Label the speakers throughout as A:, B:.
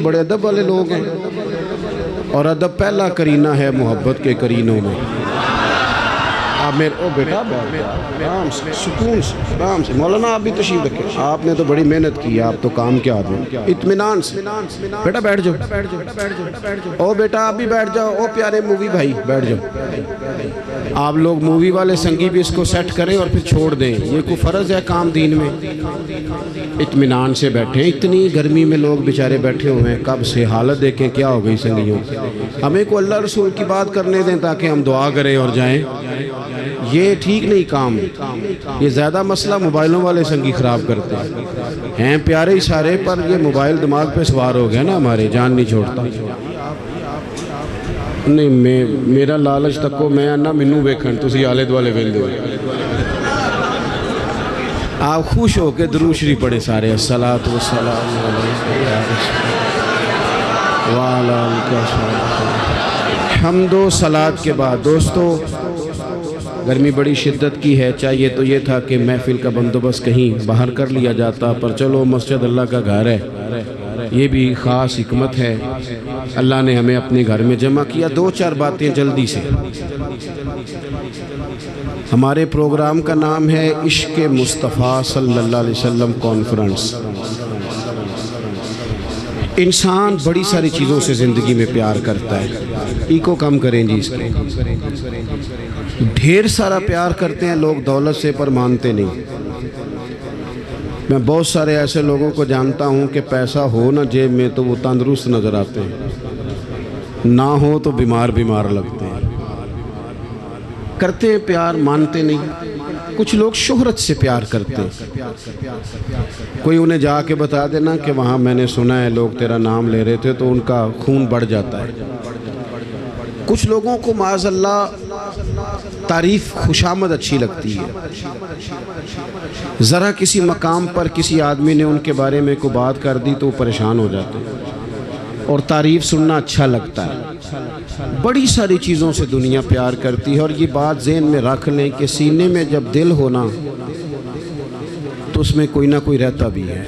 A: بڑے ادب والے لوگ ہیں، اور ادب پہلا کرینہ ہے محبت کے کرینوں میں۔ آپ میرے او بیٹا آرام سے، سکون سے، آرام سے۔ مولانا آپ بھی تشریف رکھیں، آپ نے تو بڑی محنت کی، آپ تو کام کے آدمی، اطمینان سے۔ بیٹا بیٹھ جاؤ، او بیٹا آپ بھی بیٹھ جاؤ، او پیارے مووی بھائی بیٹھ جاؤ۔ آپ لوگ مووی والے سنگی بھی اس کو سیٹ کریں اور پھر چھوڑ دیں، یہ کوئی فرض ہے کام دین میں؟ اطمینان سے بیٹھیں، اتنی گرمی میں لوگ بیچارے بیٹھے ہوئے ہیں، کب سے حالت دیکھیں کیا ہو گئی سنگیوں۔ ہمیں کو اللہ رسول کی بات کرنے دیں تاکہ ہم دعا کریں اور جائیں، یہ ٹھیک نہیں کام۔ یہ زیادہ مسئلہ موبائلوں والے سنگی خراب کرتے ہیں پیارے اشارے پر، یہ موبائل دماغ پہ سوار ہو گیا نا ہمارے، جان نہیں چھوڑتا۔ نہیں میرا لالچ تکو میں نہ مینوں ویکھن، تسی آلے دوالے ویندے ہو۔ آپ خوش ہو کے درود شریف پڑھے سارے، الصلاۃ والسلام علیہ وعلیٰ حمد و صلاۃ کے بعد دوستو، گرمی بڑی شدت کی ہے، چاہیے تو یہ تھا کہ محفل کا بندوبست کہیں باہر کر لیا جاتا، پر چلو مسجد اللہ کا گھر ہے، یہ بھی خاص حکمت ہے، اللہ نے ہمیں اپنے گھر میں جمع کیا۔ دو چار باتیں جلدی سے۔ ہمارے پروگرام کا نام ہے عشق مصطفیٰ صلی اللہ علیہ وسلم کانفرنس۔ انسان بڑی ساری چیزوں سے زندگی میں پیار کرتا ہے، ایکو کم کریں جی اس کے، ڈھیر سارا پیار کرتے ہیں لوگ دولت سے، پر مانتے نہیں۔ میں بہت سارے ایسے لوگوں کو جانتا ہوں کہ پیسہ ہو نہ جیب میں تو وہ تندرست نظر آتے ہیں، نہ ہو تو بیمار لگتے ہیں۔ کرتے ہیں پیار، مانتے نہیں۔ کچھ لوگ شہرت سے پیار کرتے ہیں، کوئی انہیں جا کے بتا دینا کہ وہاں میں نے سنا ہے لوگ تیرا نام لے رہے تھے، تو ان کا خون بڑھ جاتا ہے۔ کچھ لوگوں کو معاذ اللہ تعریف خوشامد اچھی لگتی ہے، ذرا کسی مقام پر کسی آدمی نے ان کے بارے میں کوئی بات کر دی تو وہ پریشان ہو جاتے ہیں، اور تعریف سننا اچھا لگتا ہے۔ بڑی ساری چیزوں سے دنیا پیار کرتی ہے، اور یہ بات ذہن میں رکھ لیں کہ سینے میں جب دل ہونا تو اس میں کوئی نہ کوئی رہتا بھی ہے۔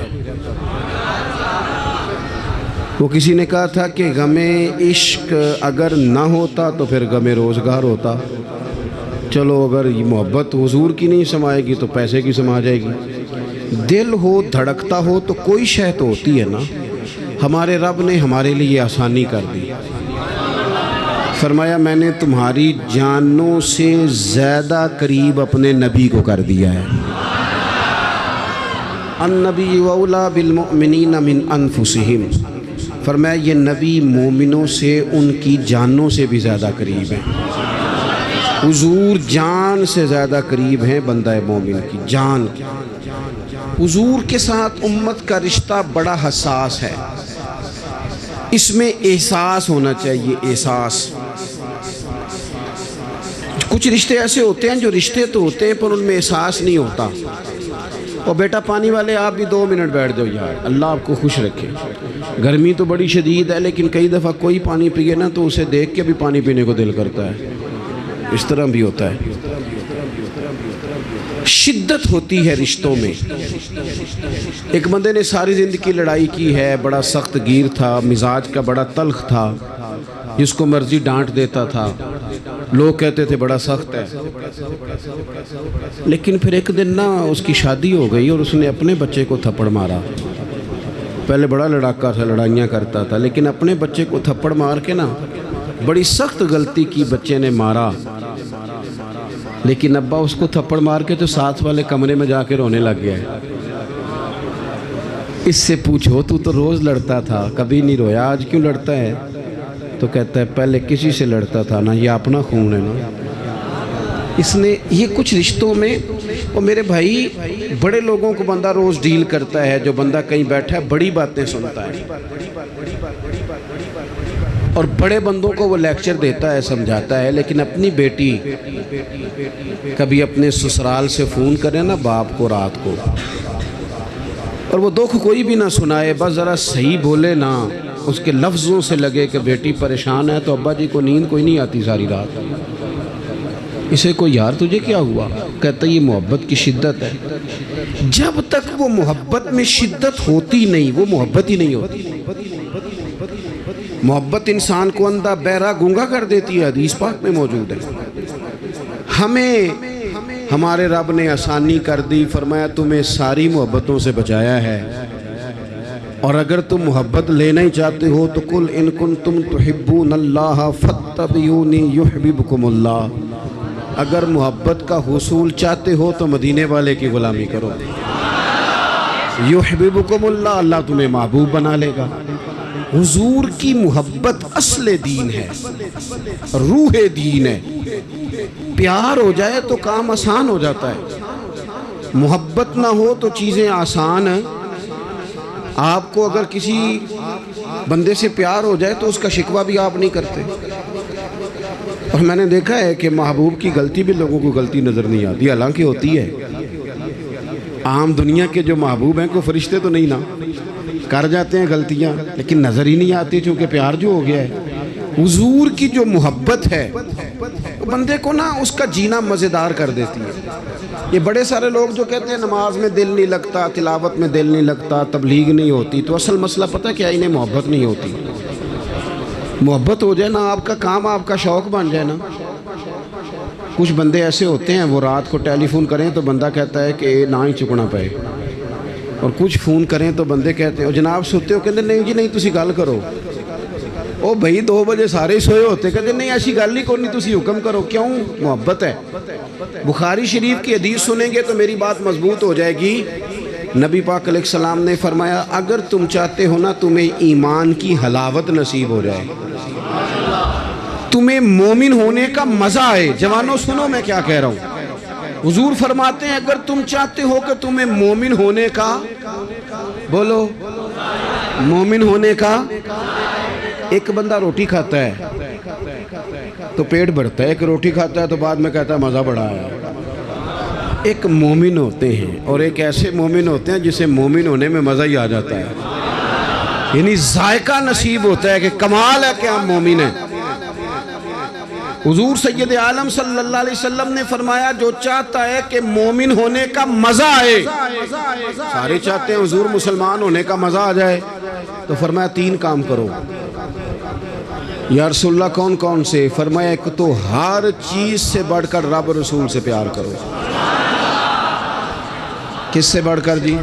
A: وہ کسی نے کہا تھا کہ غم عشق اگر نہ ہوتا تو پھر غم روزگار ہوتا۔ چلو اگر یہ محبت حضور کی نہیں سمائے گی تو پیسے کی سما جائے گی۔ دل ہو، دھڑکتا ہو تو کوئی شے تو ہوتی ہے نا۔ ہمارے رب نے ہمارے لیے آسانی کر دی، فرمایا میں نے تمہاری جانوں سے زیادہ قریب اپنے نبی کو کر دیا ہے۔ النبی اولیٰ بالمؤمنین من انفسہم، فرمایا یہ نبی مومنوں سے ان کی جانوں سے بھی زیادہ قریب ہیں۔ حضور جان سے زیادہ قریب ہیں بندہ مومن کی جان کی۔ حضور کے ساتھ امت کا رشتہ بڑا حساس ہے، اس میں احساس ہونا چاہیے، احساس۔ کچھ رشتے ایسے ہوتے ہیں جو رشتے تو ہوتے ہیں پر ان میں احساس نہیں ہوتا۔ اور بیٹا پانی والے آپ بھی 2 منٹ بیٹھ جاؤ یار، اللہ آپ کو خوش رکھے۔ گرمی تو بڑی شدید ہے، لیکن کئی دفعہ کوئی پانی پیے نا تو اسے دیکھ کے بھی پانی پینے کو دل کرتا ہے، اس طرح بھی ہوتا ہے۔ شدت ہوتی ہے رشتوں میں۔ ایک بندے نے ساری زندگی لڑائی کی ہے، بڑا سخت گیر تھا، مزاج کا بڑا تلخ تھا، جس کو مرضی ڈانٹ دیتا تھا، لوگ کہتے تھے بڑا سخت ہے۔ لیکن پھر ایک دن نا اس کی شادی ہو گئی اور اس نے اپنے بچے کو تھپڑ مارا۔ پہلے بڑا لڑاکا تھا، لڑائیاں کرتا تھا، لیکن اپنے بچے کو تھپڑ مار کے نا بڑی سخت غلطی کی، بچے نے مارا۔ لیکن ابا اس کو تھپڑ مار کے تو ساتھ والے کمرے میں جا کے رونے لگ گیا ہے۔ اس سے پوچھو تو روز لڑتا تھا، کبھی نہیں رویا، آج کیوں لڑتا ہے؟ تو کہتا ہے پہلے کسی سے لڑتا تھا نا، یہ اپنا خون ہے نا۔ اس نے یہ کچھ رشتوں میں، اور میرے بھائی بڑے لوگوں کو بندہ روز ڈیل کرتا ہے، جو بندہ کہیں بیٹھا ہے بڑی باتیں سنتا ہے، اور بڑے بندوں کو وہ لیکچر دیتا ہے، سمجھاتا ہے، لیکن اپنی بیٹی کبھی اپنے سسرال سے فون کرے نا باپ کو رات کو، اور وہ دکھ کوئی بھی نہ سنائے، بس ذرا صحیح بولے نا، اس کے لفظوں سے لگے کہ بیٹی پریشان ہے، تو ابا جی کو نیند کوئی نہیں آتی ساری رات۔ اسے کو یار تجھے کیا ہوا؟ کہتا یہ محبت کی شدت ہے۔ جب تک وہ محبت میں شدت ہوتی نہیں، وہ محبت ہی نہیں ہوتی۔ محبت انسان کو اندھا بہرا گونگا کر دیتی ہے، حدیث پاک میں موجود ہے۔ ہمیں ہمارے رب نے آسانی کر دی، فرمایا تمہیں ساری محبتوں سے بچایا ہے، اور اگر تم محبت لینا ہی چاہتے ہو تو قل ان کنتم تحبون اللہ فاتبعونی یحببکم اللہ، اگر محبت کا حصول چاہتے ہو تو مدینے والے کی غلامی کرو، یحببکم اللہ، اللہ تمہیں محبوب بنا لے گا۔ حضور کی محبت اصل دین ہے، روح دین ہے۔ پیار ہو جائے تو کام آسان ہو جاتا ہے، محبت نہ ہو تو چیزیں آسان ہیں۔ آپ کو اگر کسی بندے سے پیار ہو جائے تو اس کا شکوہ بھی آپ نہیں کرتے، اور میں نے دیکھا ہے کہ محبوب کی غلطی بھی لوگوں کو غلطی نظر نہیں آتی، حالانکہ ہوتی ہے۔ عام دنیا کے جو محبوب ہیں، کوئی فرشتے تو نہیں نا، کر جاتے ہیں غلطیاں لیکن نظر ہی نہیں آتی، چونکہ پیار جو ہو گیا ہے۔ حضور کی جو محبت ہے بندے کو نا اس کا جینا مزیدار کر دیتی ہے۔ یہ بڑے سارے لوگ جو کہتے ہیں نماز میں دل نہیں لگتا، تلاوت میں دل نہیں لگتا، تبلیغ نہیں ہوتی، تو اصل مسئلہ پتہ کیا، انہیں محبت نہیں ہوتی۔ محبت ہو جائے نا، آپ کا کام آپ کا شوق بن جائے نا۔ کچھ بندے ایسے ہوتے ہیں وہ رات کو ٹیلی فون کریں تو بندہ کہتا ہے کہ نہ ہی چکنا پائے، اور کچھ فون کریں تو بندے کہتے ہیں جناب سوتے ہو، کہتے نہیں جی نہیں تسی گل کرو۔ او بھائی 2 بجے سارے سوئے ہوتے، کہتے نہیں ایسی گل ہی کوئی نہیں، تسی حکم کرو۔ کیوں؟ محبت ہے۔ بخاری شریف کی حدیث سنیں گے تو میری بات مضبوط ہو جائے گی۔ نبی پاک علیہ السلام نے فرمایا اگر تم چاہتے ہو نا تمہیں ایمان کی حلاوت نصیب ہو جائے، تمہیں مومن ہونے کا مزہ آئے، جوانوں سنو میں کیا کہہ رہا ہوں، حضور فرماتے ہیں اگر تم چاہتے ہو کہ تمہیں مومن ہونے کا، بولو مومن ہونے کا، ایک بندہ روٹی کھاتا ہے تو پیٹ بھرتا ہے، ایک روٹی کھاتا ہے تو بعد میں کہتا ہے مزہ بڑا آیا۔ ایک مومن ہوتے ہیں اور ایک ایسے مومن ہوتے ہیں جسے مومن ہونے میں مزہ ہی آ جاتا ہے، یعنی ذائقہ نصیب ہوتا ہے کہ کمال ہے کہ ہم مومن ہیں۔ حضور سید عالم صلی اللہ علیہ وسلم نے فرمایا جو چاہتا ہے کہ مومن ہونے کا مزہ آئے، سارے چاہتے ہیں حضور مسلمان ہونے کا مزہ آ جائے، تو فرمایا 3 کام کرو۔ یا رسول اللہ کون کون سے؟ فرمایا ایک تو ہر چیز سے بڑھ کر رب رسول سے پیار کرو۔ کس سے بڑھ کر جی؟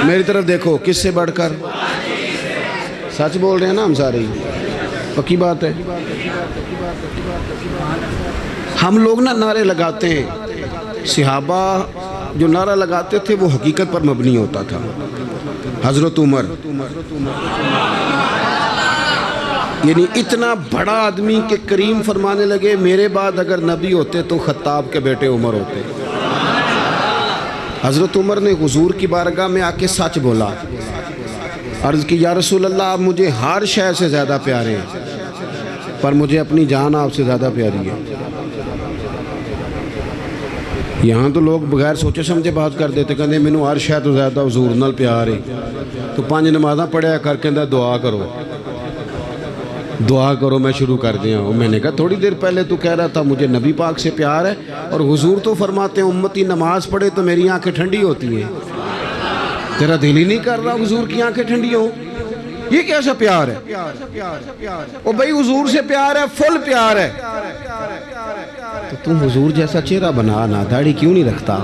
A: میری طرف دیکھو، کس سے بڑھ کر؟ سچ بول رہے ہیں نا ہم سارے، پکی بات ہے۔ ہم لوگ نا نعرے لگاتے ہیں، صحابہ جو نعرہ لگاتے تھے وہ حقیقت پر مبنی ہوتا تھا۔ حضرت عمر یعنی اتنا بڑا آدمی کہ کریم فرمانے لگے میرے بعد اگر نبی ہوتے تو خطاب کے بیٹے عمر ہوتے۔ حضرت عمر نے حضور کی بارگاہ میں آ کے سچ بولا، عرض کی یا رسول اللہ آپ مجھے ہر شے سے زیادہ پیارے ہیں، پر مجھے اپنی جان آپ سے زیادہ پیاری ہے۔ یہاں تو لوگ بغیر سوچے سمجھے بات کر دیتے، کہتے ہیں مینوں ہر شے تو زیادہ حضور نال پیار ہے، تو 5 نمازاں پڑھیا کر کے دعا کرو، دعا کرو میں شروع کر دیا ہوں۔ میں نے کہا تھوڑی دیر پہلے تو کہہ رہا تھا مجھے نبی پاک سے پیار ہے، اور حضور تو فرماتے ہیں امتی نماز پڑھے تو میری آنکھیں ٹھنڈی ہوتی ہیں، تیرا دل ہی نہیں کر رہا حضور کی آنکھیں ٹھنڈی ہوں، یہ کیسا پیار ہے؟ او بھائی حضور سے پیار ہے، فل پیار ہے، تو تم حضور جیسا چہرہ بنا نا، داڑھی کیوں نہیں رکھتا؟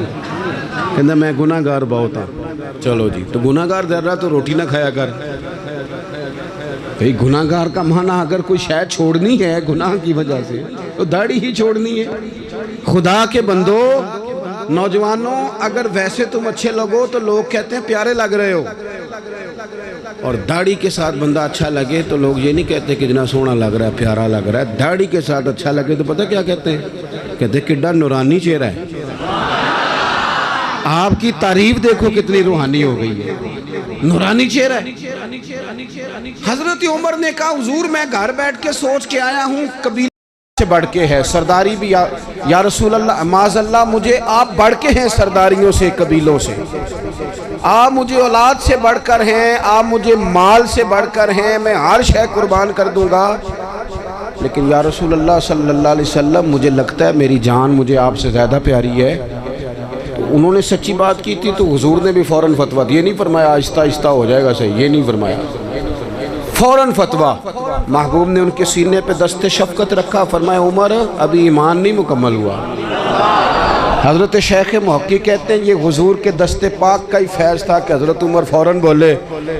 A: کہنا میں گناہ گار بہت ہوں۔ چلو جی، تو گناہ گار در رہا تو روٹی نہ کھایا کر۔ بھئی گناہ گار کا معنی اگر کوئی شے چھوڑنی ہے گناہ کی وجہ سے تو داڑھی ہی چھوڑنی ہے۔ خدا کے بندو، نوجوانوں، اگر ویسے تم اچھے لگو تو لوگ کہتے ہیں پیارے لگ رہے ہو، اور داڑھی کے ساتھ بندہ اچھا لگے تو لوگ یہ نہیں کہتے کہ جنا سونا لگ رہا ہے، پیارا لگ رہا ہے۔ داڑھی کے ساتھ اچھا لگے تو پتہ کیا کہتے ہیں؟ کہتے ہیں کڈا نورانی چہرہ ہے۔ آپ کی تعریف دیکھو کتنی روحانی ہو گئی ہے، نورانی چہرہ ہے۔ حضرت عمر نے کہا حضور میں گھر بیٹھ کے سوچ کے آیا ہوں قبیلے سے بڑھ کے ہے، سرداری بھی یا رسول اللہ معاذ اللہ مجھے آپ بڑھ کے ہیں سرداریوں سے، قبیلوں سے، آپ مجھے اولاد سے بڑھ کر ہیں، آپ مجھے مال سے بڑھ کر ہیں، میں ہر شے قربان کر دوں گا، لیکن یا رسول اللہ صلی اللہ علیہ وسلم مجھے لگتا ہے میری جان مجھے آپ سے زیادہ پیاری ہے۔ انہوں نے سچی بات کی تھی تو حضور نے بھی فوراً فتویٰ دیا، نہیں فرمایا آہستہ آہستہ ہو جائے گا صحیح، یہ نہیں فرمایا، فوراً فتویٰ. محبوب نے ان کے سینے پہ دست شفقت رکھا، فرمایا عمر ابھی ایمان نہیں مکمل ہوا. حضرت شیخ محقق کہتے ہیں یہ حضور کے دست پاک کا ہی فیض تھا کہ حضرت عمر فوراً بولے،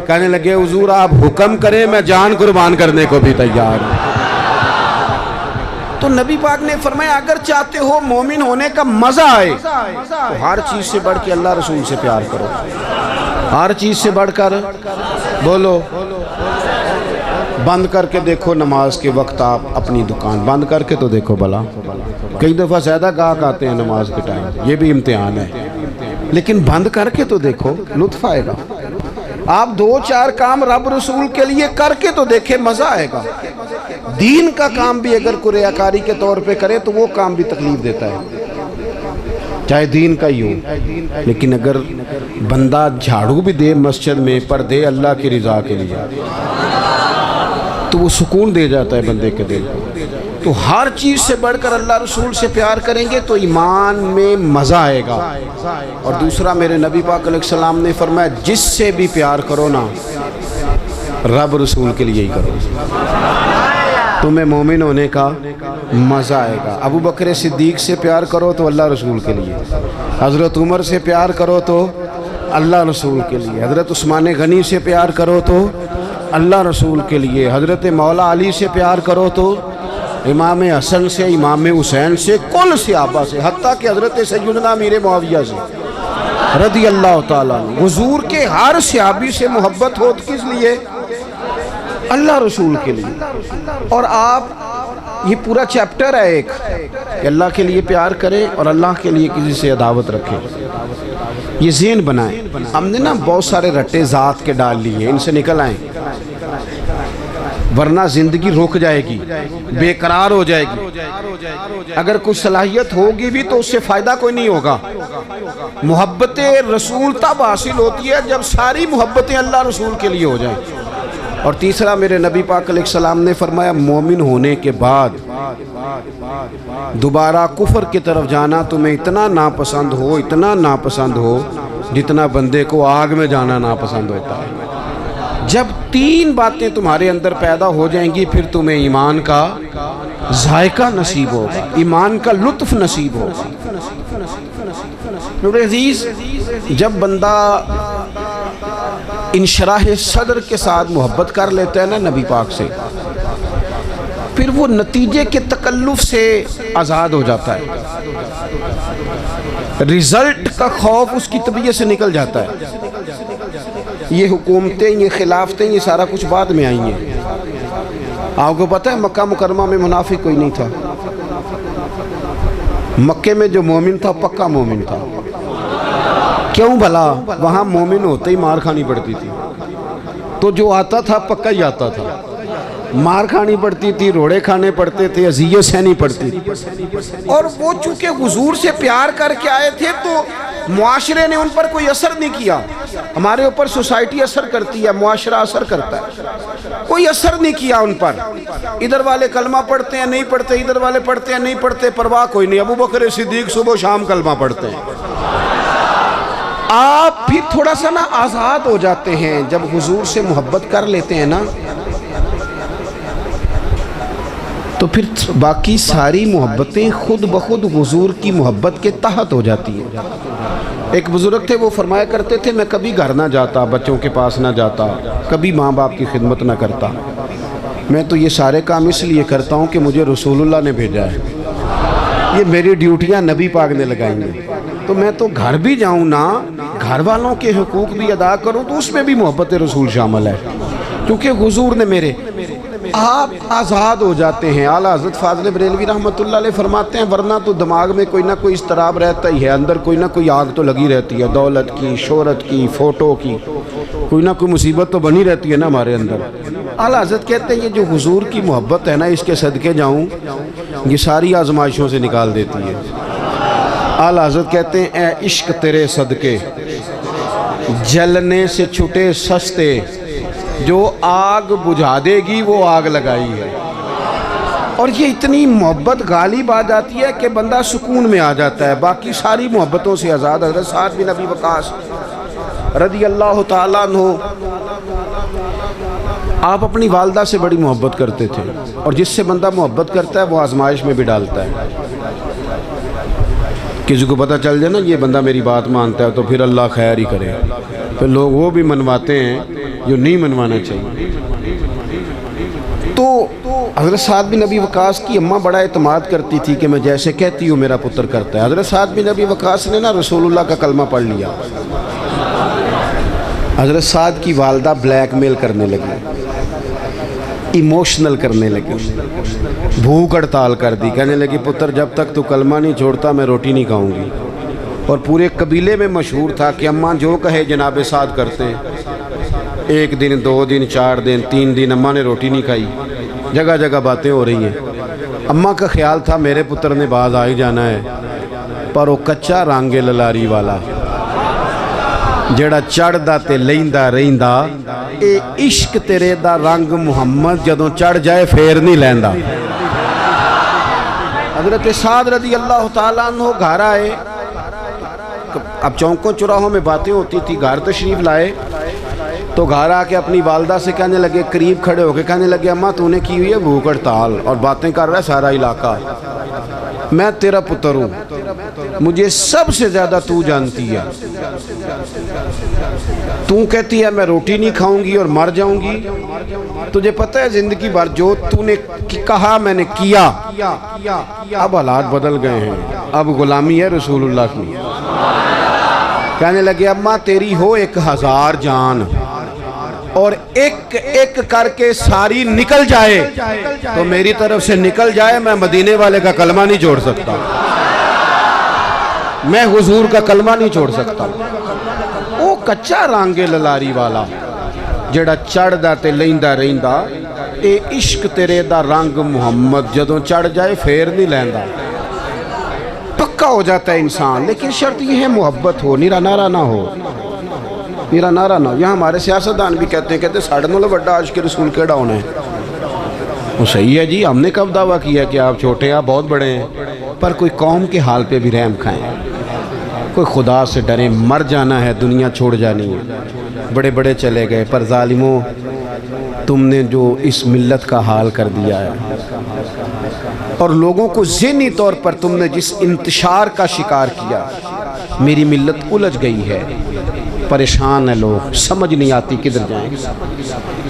A: کہنے لگے حضور آپ حکم کریں میں جان قربان کرنے کو بھی تیار ہوں. تو نبی پاک نے فرمایا اگر چاہتے ہو مومن ہونے کا مزہ آئے تو ہر چیز سے بڑھ کے اللہ رسول سے پیار کرو. ہر چیز سے بڑھ کر بولو. بند کر کے دیکھو نماز کے وقت، آپ اپنی دکان بند کر کے تو دیکھو بلا. کئی دفعہ زیادہ گاہک آتے ہیں نماز کے ٹائم، یہ بھی امتحان ہے، لیکن بند کر کے تو دیکھو، لطف آئے گا. آپ 2-4 کام رب رسول کے لیے کر کے تو دیکھیں، مزہ آئے گا. دین کا کام بھی اگر کوئی ریاکاری کے طور پہ کرے تو وہ کام بھی تکلیف دیتا ہے، چاہے دین کا ہی ہو. لیکن اگر بندہ جھاڑو بھی دے مسجد میں پر دے اللہ کی رضا کے لیے تو وہ سکون دے جاتا ہے بندے کے دل کو. تو ہر چیز سے بڑھ کر اللہ رسول سے پیار کریں گے تو ایمان میں مزہ آئے گا. اور دوسرا میرے نبی پاک علیہ السلام نے فرمایا جس سے بھی پیار کرو نا رب رسول کے لیے ہی کرو، تمہیں مومن ہونے کا مزہ آئے گا. ابو بکر صدیق سے پیار کرو تو اللہ رسول کے لیے، حضرت عمر سے پیار کرو تو اللہ رسول کے لیے، حضرت عثمان غنی سے پیار کرو تو اللہ رسول کے لیے، حضرت مولا علی سے پیار کرو تو امام حسن سے، امام حسین سے، کل صحابہ سے، حتیٰ کہ حضرت سیدنا امیر معاویہ سے رضی اللہ تعالیٰ عنہ. حضور کے ہر صحابی سے محبت ہو تو کس لیے؟ اللہ رسول کے لیے. اور آپ یہ پورا چیپٹر ہے ایک کہ اللہ کے لیے پیار کریں اور اللہ کے لیے کسی سے عداوت رکھیں. یہ ذہن بنائیں. ہم نے نا بہت سارے رٹے ذات کے ڈال لیے، ان سے نکل آئیں ورنہ زندگی رک جائے گی، بے قرار ہو جائے گی. اگر کچھ صلاحیت ہوگی بھی تو اس سے فائدہ کوئی نہیں ہوگا. محبت رسول تب حاصل ہوتی ہے جب ساری محبتیں اللہ رسول کے لیے ہو جائیں. اور تیسرا میرے نبی پاک علیہ السلام نے فرمایا مومن ہونے کے بعد دوبارہ کفر کی طرف جانا تمہیں اتنا ناپسند ہو، اتنا ناپسند ہو جتنا بندے کو آگ میں جانا ناپسند ہوتا ہے. جب 3 باتیں تمہارے اندر پیدا ہو جائیں گی پھر تمہیں ایمان کا ذائقہ نصیب ہوگا، ایمان کا لطف نصیب ہوگا. میرے عزیز جب بندہ انشراح صدر کے ساتھ محبت کر لیتا ہے نا نبی پاک سے، پھر وہ نتیجے کے تکلف سے آزاد ہو جاتا ہے. رزلٹ کا خوف اس کی طبیعت سے نکل جاتا ہے. یہ حکومتیں، یہ خلافتیں، یہ سارا کچھ بعد میں آئی ہیں. آپ کو پتہ ہے مکہ مکرمہ میں منافق کوئی نہیں تھا. مکے میں جو مومن تھا پکا مومن تھا. کیوں بھلا؟ وہاں مومن ہوتے ہی مار کھانی پڑتی تھی. تو جو آتا تھا پکا ہی آتا تھا. مار کھانی پڑتی تھی، روڑے کھانے پڑتے تھے، اذیت سہنی پڑتی تھی. اور وہ چونکہ حضور سے پیار کر کے آئے تھے تو معاشرے نے ان پر کوئی اثر نہیں کیا. ہمارے اوپر سوسائٹی اثر کرتی ہے، معاشرہ اثر کرتا ہے، کوئی اثر نہیں کیا ان پر. ادھر والے کلمہ پڑھتے ہیں نہیں پڑھتے، ادھر والے پڑھتے ہیں نہیں پڑھتے، پرواہ کوئی نہیں. ابو بکر صدیق صبح و شام کلمہ پڑھتے ہیں. آپ بھی تھوڑا سا نا آزاد ہو جاتے ہیں جب حضور سے محبت کر لیتے ہیں نا، تو پھر باقی ساری محبتیں خود بخود حضور کی محبت کے تحت ہو جاتی ہیں. ایک بزرگ تھے، وہ فرمایا کرتے تھے میں کبھی گھر نہ جاتا، بچوں کے پاس نہ جاتا، کبھی ماں باپ کی خدمت نہ کرتا. میں تو یہ سارے کام اس لیے کرتا ہوں کہ مجھے رسول اللہ نے بھیجا ہے. یہ میری ڈیوٹیاں نبی پاک نے لگائیں گے. تو میں تو گھر بھی جاؤں نا، گھر والوں کے حقوق بھی ادا کروں تو اس میں بھی محبت رسول شامل ہے، کیونکہ حضور نے میرے. آپ آزاد ہو جاتے ہیں. اعلیٰ حضرت فاضل بریلوی رحمۃ اللہ علیہ فرماتے ہیں ورنہ تو دماغ میں کوئی نہ کوئی اضطراب رہتا ہی ہے، اندر کوئی نہ کوئی آگ تو لگی رہتی ہے، دولت کی، شہرت کی، فوٹو کی، کوئی نہ کوئی مصیبت تو بنی رہتی ہے نا ہمارے اندر. اعلیٰ حضرت کہتے ہیں یہ جو حضور کی محبت ہے نا، اس کے صدقے جاؤں یہ ساری آزمائشوں سے نکال دیتی ہے. اعلیٰ حضرت کہتے ہیں اے عشق تیرے صدقے جلنے سے چھٹے سستے، جو آگ بجھا دے گی وہ آگ لگائی ہے. اور یہ اتنی محبت غالب آ جاتی ہے کہ بندہ سکون میں آ جاتا ہے، باقی ساری محبتوں سے آزاد. حضرت سعد بن ابی وقاص رضی اللہ تعالیٰ عنہ آپ اپنی والدہ سے بڑی محبت کرتے تھے، اور جس سے بندہ محبت کرتا ہے وہ آزمائش میں بھی ڈالتا ہے۔ کسی کو پتہ چل جائے نا یہ بندہ میری بات مانتا ہے تو پھر اللہ خیر ہی کرے، پھر لوگ وہ بھی منواتے ہیں جو نہیں منوانا چاہیے۔ تو حضرت سعد بن ابی وقاص کی اماں بڑا اعتماد کرتی تھی کہ میں جیسے کہتی ہوں میرا پتر کرتا ہے۔ حضرت سعد بن ابی وقاص نے نا رسول اللہ کا کلمہ پڑھ لیا۔ حضرت سعد کی والدہ بلیک میل کرنے لگی، ایموشنل کرنے لگی، بھوک ہڑتال کر دی، کہنے لگی پتر جب تک تو کلمہ نہیں چھوڑتا میں روٹی نہیں کھاؤں گی۔ اور پورے قبیلے میں مشہور تھا کہ اماں جو کہے جناب سعد کرتے۔ ایک دن، 2 دن، 4 دن، 3 دن اماں نے روٹی نہیں کھائی، جگہ جگہ باتیں ہو رہی ہیں۔ اماں کا خیال تھا میرے پتر نے باز آ ہی جانا ہے، پر وہ کچا رنگ للاری والا جڑا چڑھدا تے لیندا رہندا، اے عشق تیرے دا رنگ محمد جدوں چڑھ جائے پھر نہیں لیندا۔ حضرت سعد رضی اللہ تعالیٰ عنہ گھر آئے، اب چوکوں چوراہوں میں باتیں ہوتی تھی، گھر تشریف لائے تو گھر آ کے اپنی والدہ سے کہنے لگے، قریب کھڑے ہو کے کہنے لگے اماں تو نے کی ہوئی ہے بھوک ہڑتال اور باتیں کر رہا ہے سارا علاقہ، میں تیرا پتر ہوں، مجھے سب سے زیادہ تو جانتی ہے، تو کہتی ہے میں روٹی نہیں کھاؤں گی اور مر جاؤں گی، تجھے پتہ ہے زندگی بھر جو تو نے کہا میں نے کیا۔ اب حالات بدل گئے ہیں، اب غلامی ہے رسول اللہ کی۔ کہنے لگے اماں تیری ہو 1000 جان اور ایک ایک کر کے ساری نکل جائے تو میری طرف سے نکل جائے، میں مدینے والے کا کلمہ نہیں چھوڑ سکتا، میں حضور کا کلمہ نہیں چھوڑ سکتا۔ وہ کچا رانگے للاری والا جڑا چڑھ دا تے لیندا رہندا، اے عشق تیرے دا رنگ محمد جدوں چڑھ جائے پھر نہیں لیندا۔ پکا ہو جاتا ہے انسان، لیکن شرط یہ ہے محبت ہو، نیرا نارا نہ ہو، نیرا نارا نہ ہو۔ یہاں ہمارے سیاستدان بھی کہتے ہیں ساڑھے نولے بڑا عاشق رسول کیڑا ہونا ہے۔ وہ صحیح ہے جی، ہم نے کب دعویٰ کیا کہ آپ چھوٹے ہیں، آپ بہت بڑے ہیں، پر کوئی قوم کے حال پہ بھی رحم کھائیں، کوئی خدا سے ڈریں، مر جانا ہے، دنیا چھوڑ جانی ہے۔ بڑے بڑے چلے گئے، پر ظالموں تم نے جو اس ملت کا حال کر دیا ہے، اور لوگوں کو ذہنی طور پر تم نے جس انتشار کا شکار کیا، میری ملت الجھ گئی ہے، پریشان ہے، لوگ سمجھ نہیں آتی کدھر جائیں،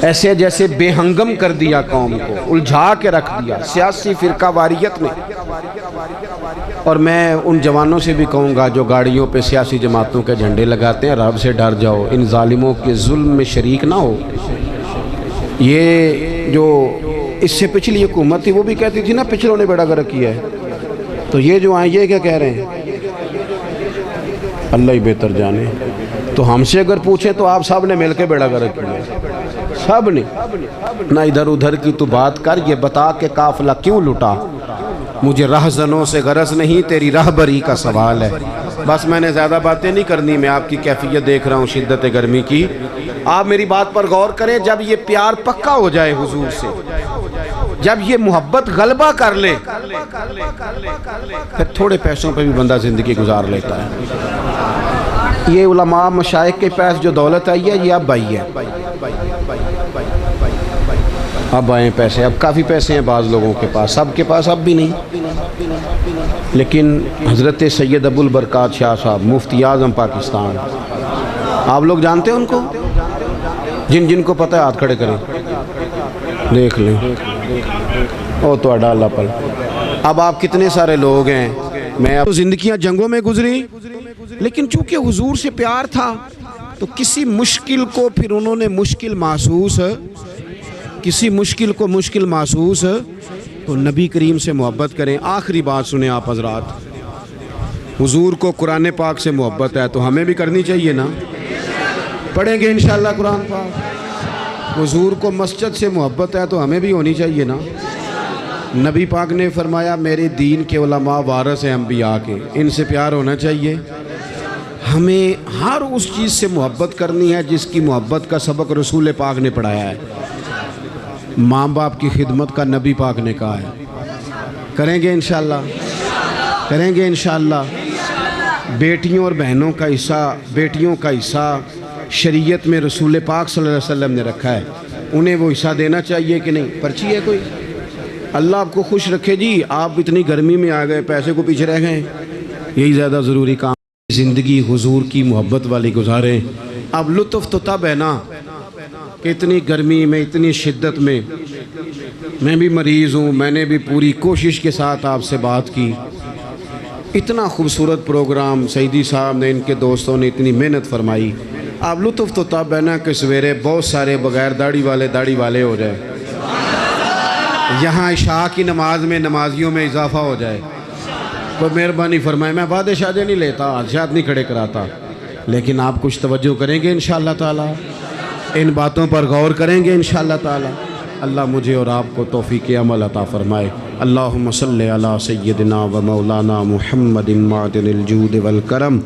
A: ایسے جیسے بے ہنگم کر دیا، قوم کو الجھا کے رکھ دیا سیاسی فرقہ واریت نے۔ اور میں ان جوانوں سے بھی کہوں گا جو گاڑیوں پہ سیاسی جماعتوں کے جھنڈے لگاتے ہیں، رب سے ڈر جاؤ، ان ظالموں کے ظلم میں شریک نہ ہو۔ یہ جو اس سے پچھلی حکومت تھی وہ بھی کہتی تھی نا پچھلوں نے بیڑا گرک کیا ہے، تو یہ جو آئیں یہ کیا کہہ رہے ہیں، اللہ ہی بہتر جانے۔ تو ہم سے اگر پوچھیں تو آپ سب نے مل کے بیڑا گرک کیا ہے، سب نے۔ نہ ادھر ادھر کی تو بات کر، یہ بتا کہ قافلہ کیوں لٹا، مجھے رہزنوں سے غرض نہیں، تیری راہبری کا سوال ہے۔ بس میں نے زیادہ باتیں نہیں کرنی، میں آپ کی کیفیت دیکھ رہا ہوں شدت گرمی کی، آپ میری بات پر غور کریں۔ جب یہ پیار پکا ہو جائے حضور سے، جب یہ محبت غلبہ کر لے، پھر تھوڑے پیسوں پہ بھی بندہ زندگی گزار لیتا ہے۔ یہ علماء مشائخ کے پاس جو دولت آئی ہے یہ اب آئی ہے، اب آئے پیسے، اب کافی پیسے ہیں بعض لوگوں کے پاس، سب کے پاس اب بھی نہیں، لیکن حضرت سید ابو البرکات شاہ صاحب مفتی اعظم پاکستان، آپ لوگ جانتے ہیں ان کو؟ جن جن کو پتہ ہے ہاتھ کھڑے کریں، دیکھ لیں، او تو اڈالا پل۔ اب آپ کتنے سارے لوگ ہیں، میں زندگیاں جنگوں میں گزری، لیکن چونکہ حضور سے پیار تھا تو کسی مشکل کو پھر انہوں نے مشکل محسوس، کسی مشکل کو مشکل محسوس تو نبی کریم سے محبت کریں۔ آخری بات سنیں آپ حضرات، حضور کو قرآن پاک سے محبت ہے تو ہمیں بھی کرنی چاہیے نا، پڑھیں گے انشاءاللہ قرآن پاک۔ حضور کو مسجد سے محبت ہے تو ہمیں بھی ہونی چاہیے نا۔ نبی پاک نے فرمایا میرے دین کے علماء وارث ہیں انبیاء کے، ان سے پیار ہونا چاہیے۔ ہمیں ہر اس چیز سے محبت کرنی ہے جس کی محبت کا سبق رسول پاک نے پڑھایا ہے، ماں باپ کی خدمت کا نبی پاک نے کہا ہے، کریں گے انشاءاللہ، کریں گے انشاءاللہ۔ بیٹیوں اور بہنوں کا حصہ، بیٹیوں کا حصہ شریعت میں رسول پاک صلی اللہ علیہ وسلم نے رکھا ہے، انہیں وہ حصہ دینا چاہیے کہ نہیں؟ پرچی ہے کوئی؟ اللہ آپ کو خوش رکھے جی، آپ اتنی گرمی میں آ گئے، پیسے کو پیچھے رہ گئے، یہی زیادہ ضروری کام۔ زندگی حضور کی محبت والی گزاریں۔ اب لطف تو تب ہے نا کہ اتنی گرمی میں، اتنی شدت میں بھی مریض ہوں، میں نے بھی پوری کوشش کے ساتھ آپ سے بات کی، اتنا خوبصورت پروگرام سعیدی صاحب نے، ان کے دوستوں نے اتنی محنت فرمائی۔ اب لطف تو تب ہے نا کہ سویرے بہت سارے بغیر داڑھی والے ہو جائے، یہاں عشاء کی نماز میں نمازیوں میں اضافہ ہو جائے۔ کوئی مہربانی فرمائے، میں وعدے شادے نہیں لیتا، حادثات نہیں کھڑے کراتا، لیکن آپ کچھ توجہ کریں گے انشاءاللہ تعالی، ان باتوں پر غور کریں گے انشاءاللہ تعالی۔ اللہ مجھے اور آپ کو توفیق عمل عطا فرمائے۔ اللہم صلی علی سیدنا و مولانا محمد معدن الجود والکرم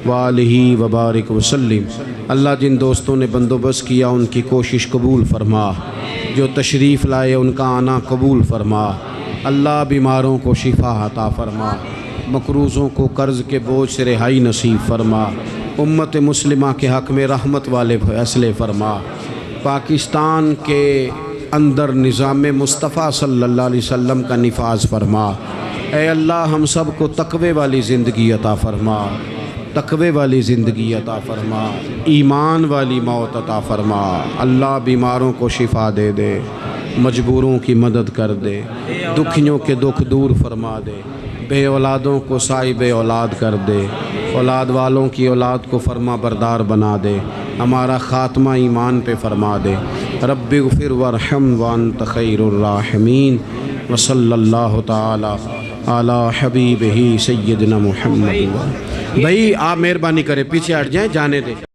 A: وآلہ وبارک وسلم۔ اللہ جن دوستوں نے بندوبست کیا ان کی کوشش قبول فرما، جو تشریف لائے ان کا آنا قبول فرما۔ اللہ بیماروں کو شفا عطا فرما، مقروضوں کو قرض کے بوجھ سے رہائی نصیب فرما، امت مسلمہ کے حق میں رحمت والے فیصلے فرما، پاکستان کے اندر نظام مصطفیٰ صلی اللہ علیہ وسلم کا نفاذ فرما۔ اے اللہ ہم سب کو تقوی والی زندگی عطا فرما، تقوی والی زندگی عطا فرما، ایمان والی موت عطا فرما۔ اللہ بیماروں کو شفا دے دے، مجبوروں کی مدد کر دے، دکھیوں کے دکھ دور فرما دے، بے اولادوں کو صاحب اولاد کر دے، اولاد والوں کی اولاد کو فرما بردار بنا دے، ہمارا خاتمہ ایمان پہ فرما دے۔ رب اغفر وارحم وانت خیر الراحمین، وصلی اللہ تعالی علی حبیبہ سیدنا محمد۔ بھائی آپ مہربانی کریں، پیچھے ہٹ جائیں، جانے دیں۔